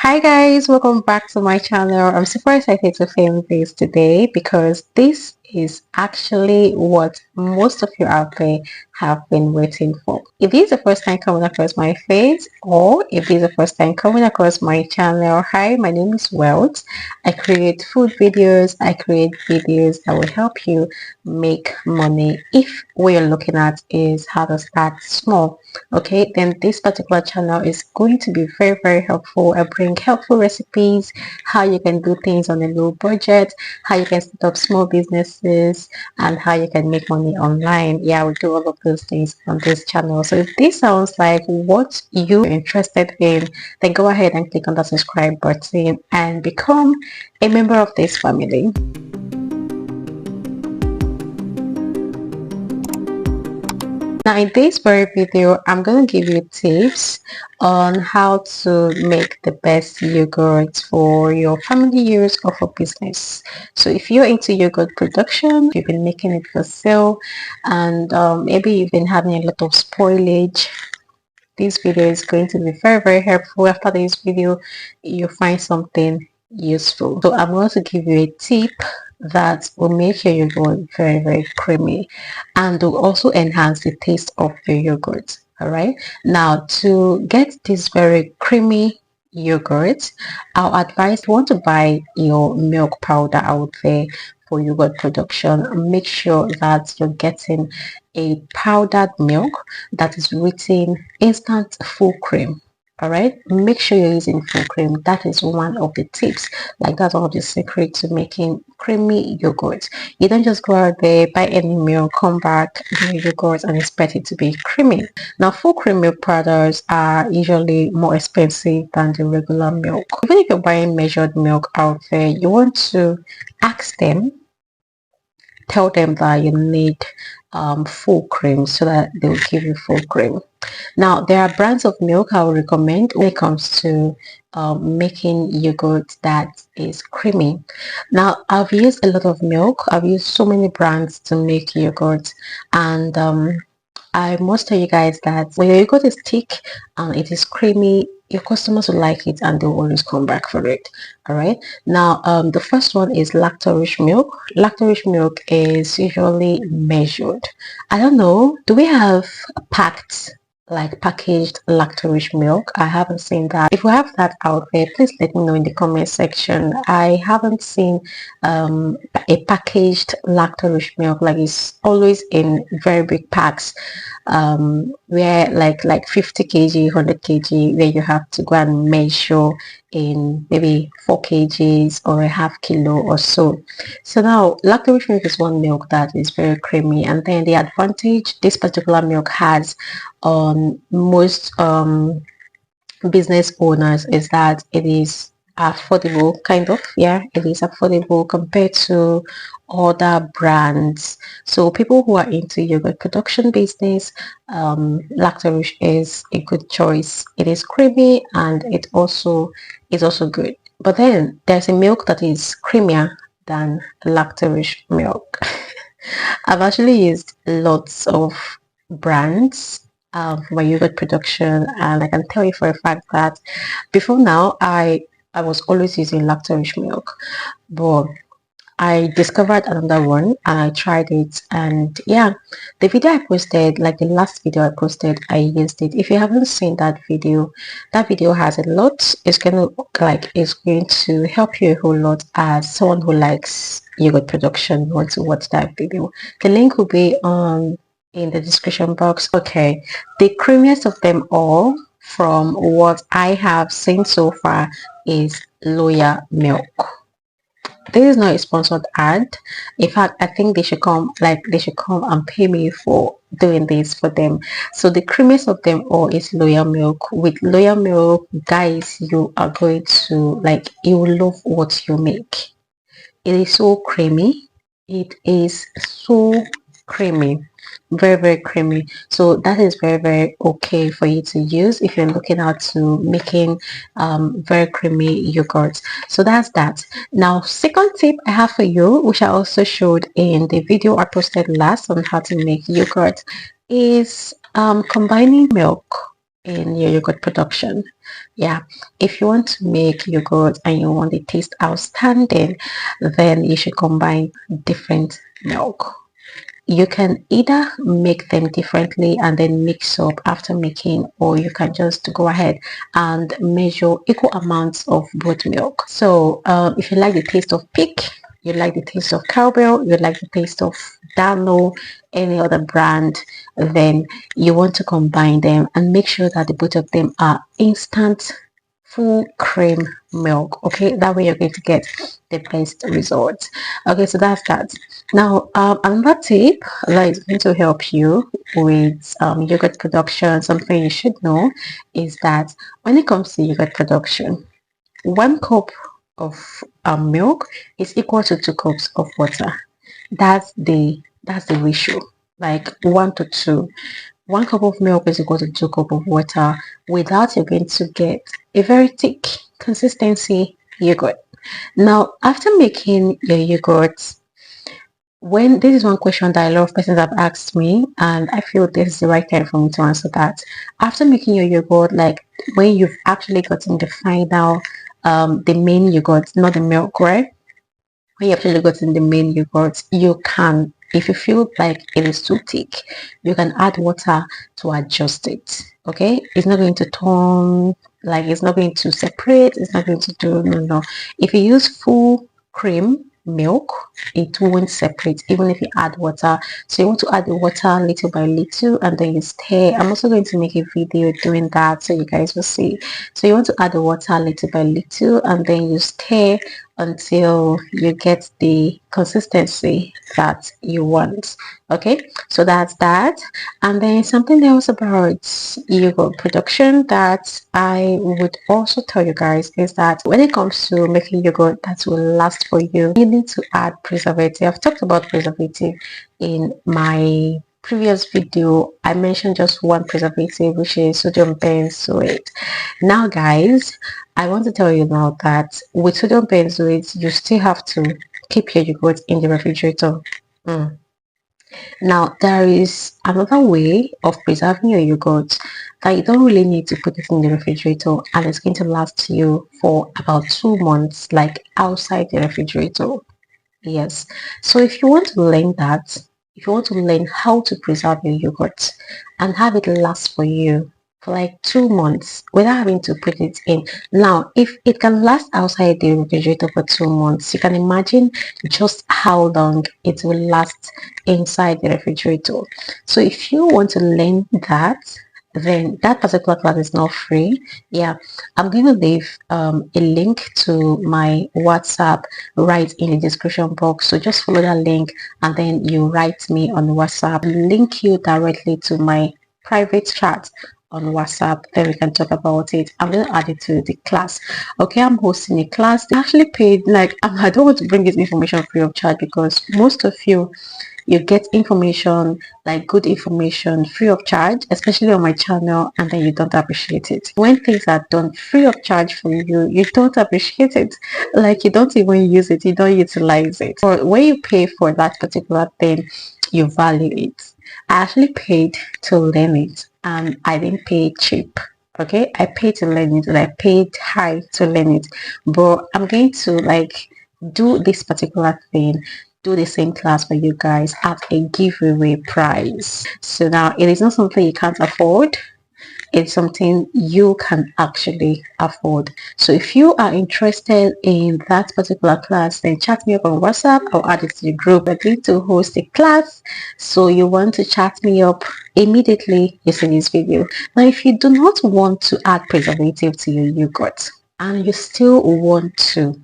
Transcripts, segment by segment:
Hi guys, welcome back to my channel. I'm super excited to film this today because this is actually what most of you out there have been waiting for. If this is the first time coming across my face or if this is the first time coming across my channel, hi, my name is Welt. I create food videos, I create videos that will help you make money if what you're looking at is how to start small. Okay, then this particular channel is going to be very helpful. I bring helpful recipes, how you can do things on a low budget, how you can set up small businesses, and how you can make money online. Yeah, we do all of those things on this channel. So if this sounds like what you're interested in, then go ahead and click on the subscribe button and become a member of this family. Now in this very video, I'm going to give you tips on how to make the best yogurt for your family use or for business. So if you're into yogurt production, you've been making it for sale, and maybe you've been having a lot of spoilage, this video is going to be very helpful. After this video, you'll find something useful. So I'm going to give you a tip that will make your yogurt very creamy and will also enhance the taste of your yogurt. All right, now to get this very creamy yogurt, I'll advise you want to buy your milk powder out there for yogurt production. Make sure that you're getting a powdered milk that is written instant full cream. All right, make sure you're using full cream. That is one of the tips, like that's one of the secrets to making creamy yogurt. You don't just go out there, buy any milk, come back, do yogurt and expect it to be creamy. Now full cream milk powders are usually more expensive than the regular milk. Even if you're buying measured milk out there, you want to ask them, tell them that you need full cream so that they will give you full cream. Now there are brands of milk I would recommend when it comes to making yogurt that is creamy. Now I've used a lot of milk. I've used so many brands to make yogurt, and I must tell you guys that when your yogurt is thick and it is creamy, your customers will like it and they'll always come back for it. All right, now the first one is lactose milk. Lactose milk is usually measured. I don't know, do we have packed, like packaged lactose milk? I haven't seen that. If we have that out there, please let me know in the comment section. I haven't seen a packaged lactose milk, like it's always in very big packs, where like 50 kg, 100 kg, where you have to go and measure in maybe 4 kgs or a half kilo or so. So now lactose milk is one milk that is very creamy, and then the advantage this particular milk has on most business owners is that it is affordable, kind of. Yeah, it is affordable compared to other brands. So people who are into yogurt production business, lactose is a good choice. It is creamy and it also is also good. But then there's a milk that is creamier than lactose milk. I've actually used lots of brands for my yogurt production, and I can tell you for a fact that before now I was always using lactose milk, but I discovered another one and I tried it, and yeah, the video I posted, like the last video I posted, I used it. If you haven't seen that video has a lot. It's going to help you a whole lot as someone who likes yogurt production. You want to watch that video. The link will be on in the description box. Okay, the creamiest of them all from what I have seen so far is Loya milk. This is not a sponsored ad. In fact, I think they should come and pay me for doing this for them. So the creamiest of them all is Loyal milk. With Loyal milk, guys, you are going to you will love what you make. It is so creamy. It is so creamy, very creamy. So that is very okay for you to use if you're looking out to making very creamy yogurt. So that's that. Now second tip I have for you, which I also showed in the video I posted last on how to make yogurt, is combining milk in your yogurt production. Yeah, if you want to make yogurt and you want the taste outstanding, then you should combine different milk. You can either make them differently and then mix up after making, or you can just go ahead and measure equal amounts of both milk. So if you like the taste of pig, you like the taste of cowbell, you like the taste of Dano, any other brand, then you want to combine them and make sure that the both of them are instant full cream milk. Okay, that way you're going to get the best results. Okay, so that's that. Now another tip that is going to help you with yogurt production, something you should know is that when it comes to yogurt production, 1 cup of milk is equal to 2 cups of water. That's the ratio, like 1 to 2. 1 cup of milk is equal to 2 cups of water. Without, you're going to get a very thick consistency yogurt. Now, after making your yogurt, when this is one question that a lot of persons have asked me, and I feel this is the right time for me to answer that. After making your yogurt, like when you've actually gotten the final, the main yogurt, not the milk, right? When you actually gotten the main yogurt, you can, if you feel like it is too thick, you can add water to adjust it. Okay, it's not going to turn, like it's not going to separate, it's not going to do, no. If you use full cream milk, it won't separate even if you add water. So you want to add the water little by little and then you stir. I'm also going to make a video doing that so you guys will see. So you want to add the water little by little and then you stir until you get the consistency that you want. Okay, so that's that. And then something else about yogurt production that I would also tell you guys is that when it comes to making yogurt that will last for you, you need to add preservative. I've talked about preservative in my previous video. I mentioned just one preservative, which is sodium benzoate. Now guys, I want to tell you now that with sodium benzoate, you still have to keep your yogurt in the refrigerator. Now, there is another way of preserving your yogurt that you don't really need to put it in the refrigerator and it's going to last you for about 2 months, like outside the refrigerator. Yes. So if you want to learn that, if you want to learn how to preserve your yogurt and have it last for you for like 2 months without having to put it in. Now, if it can last outside the refrigerator for 2 months, you can imagine just how long it will last inside the refrigerator. So if you want to learn that, then that particular class is not free. Yeah, I'm going to leave a link to my WhatsApp right in the description box. So just follow that link and then you write me on WhatsApp, link you directly to my private chat on WhatsApp, then we can talk about it. I'm going to add it to the class. Okay, I'm hosting a class. They actually paid, like, I don't want to bring this information free of charge because most of you get information, like good information, free of charge, especially on my channel, and then you don't appreciate it. When things are done free of charge for you, you don't appreciate it. Like you don't even use it, you don't utilize it. Or when you pay for that particular thing, you value it. I actually paid to learn it and I didn't pay cheap. Okay, I paid to learn it and I paid high to learn it, but I'm going to like do this particular thing, do the same class for you guys at a giveaway price. So now it is not something you can't afford, it's something you can actually afford. So if you are interested in that particular class, then chat me up on WhatsApp. I'll add it to the group. I'm going to host a class, so you want to chat me up immediately you see this video. Now if you do not want to add preservative to your yogurt and you still want to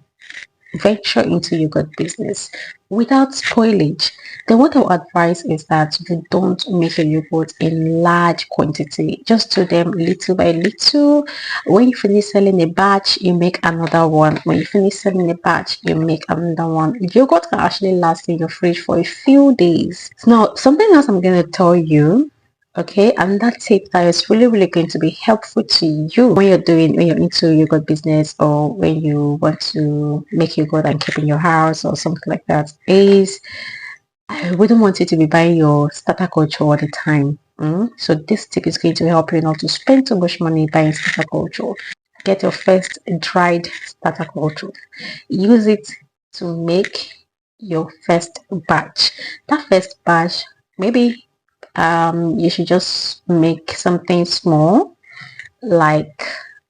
venture into yogurt business without spoilage, then what I would advise is that you don't make your yogurt in large quantity. Just do them little by little. When you finish selling a batch, you make another one. When you finish selling a batch, you make another one. Yogurt can actually last in your fridge for a few days. Now, something else I'm going to tell you, okay, and that tip that is really going to be helpful to you when you're into yogurt business or when you want to make yogurt and keep in your house or something like that, is I wouldn't want you to be buying your starter culture all the time. So this tip is going to help you not to spend too much money buying starter culture. Get your first dried starter culture. Use it to make your first batch. That first batch, maybe you should just make something small, like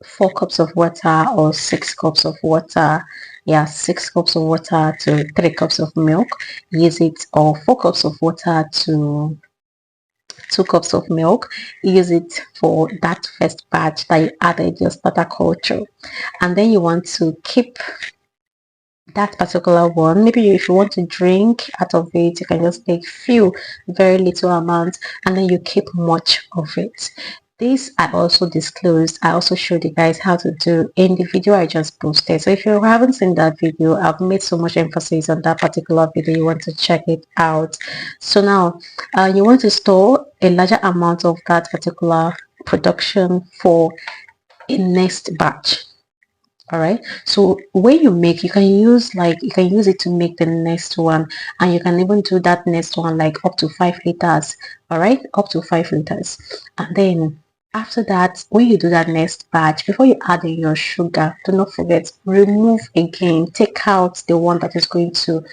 4 cups of water or 6 cups of water. Yeah, 6 cups of water to 3 cups of milk. Use it, or 4 cups of water to 2 cups of milk. Use it for that first batch that you added your starter culture, and then you want to keep that particular one. Maybe if you want to drink out of it, you can just take few, very little amount, and then you keep much of it. This I also disclosed. I also showed you guys how to do in the video I just posted. So if you haven't seen that video, I've made so much emphasis on that particular video. You want to check it out. So now you want to store a larger amount of that particular production for a next batch. All right, so when you make, you can use it to make the next one, and you can even do that next one like up to 5 liters. All right, up to 5 liters. And then after that, when you do that next batch, before you add in your sugar, do not forget, remove again, take out the one that is going to,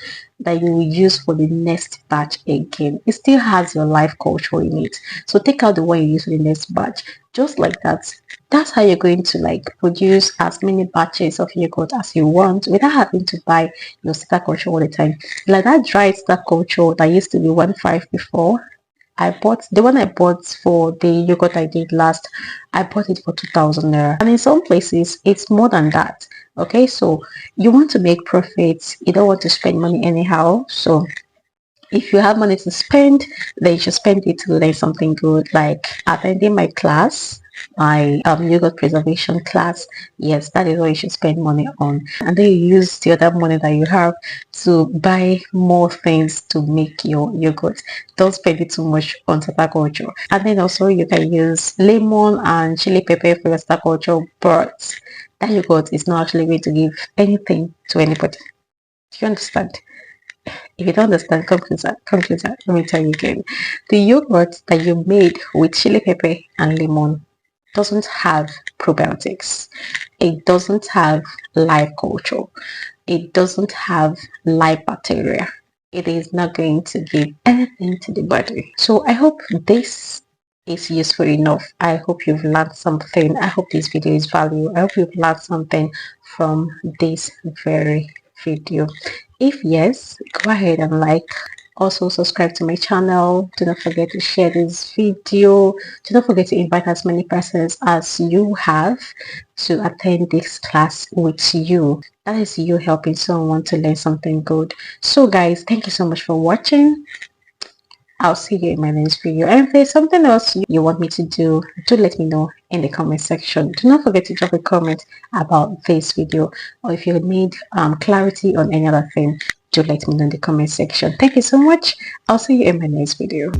that you will use for the next batch again. It still has your life culture in it, so take out the one you use for the next batch, just like that. That's how you're going to like produce as many batches of yogurt as you want without having to buy your starter culture all the time. Like that dried starter culture that used to be 1.5 before. I bought the one I bought for the yogurt I did last. I bought it for 2,000 naira, and in some places it's more than that. Okay, so you want to make profits. You don't want to spend money anyhow. So if you have money to spend, then you should spend it to learn something good, like attending my class, my yogurt preservation class. Yes, that is what you should spend money on. And then you use the other money that you have to buy more things to make your yogurt. Don't spend it too much on starter culture. And then also you can use lemon and chili pepper for your starter culture, but that yogurt is not actually going to give anything to anybody. Do you understand? If you don't understand, come closer, come closer. Let me tell you again. The yogurt that you made with chili pepper and lemon doesn't have probiotics. It doesn't have live culture. It doesn't have live bacteria. It is not going to give anything to the body. So I hope this is useful enough. I hope you've learned something. I hope this video is valuable. I hope you've learned something from this very video. If yes, go ahead and like. Also subscribe to my channel. Do not forget to share this video. Do not forget to invite as many persons as you have to attend this class with you. That is you helping someone to learn something good. So guys, thank you so much for watching. I'll see you in my next video. And if there's something else you want me to do let me know in the comment section. Do not forget to drop a comment about this video, or if you need clarity on any other thing, do let me know in the comment section. Thank you so much. I'll see you in my next video.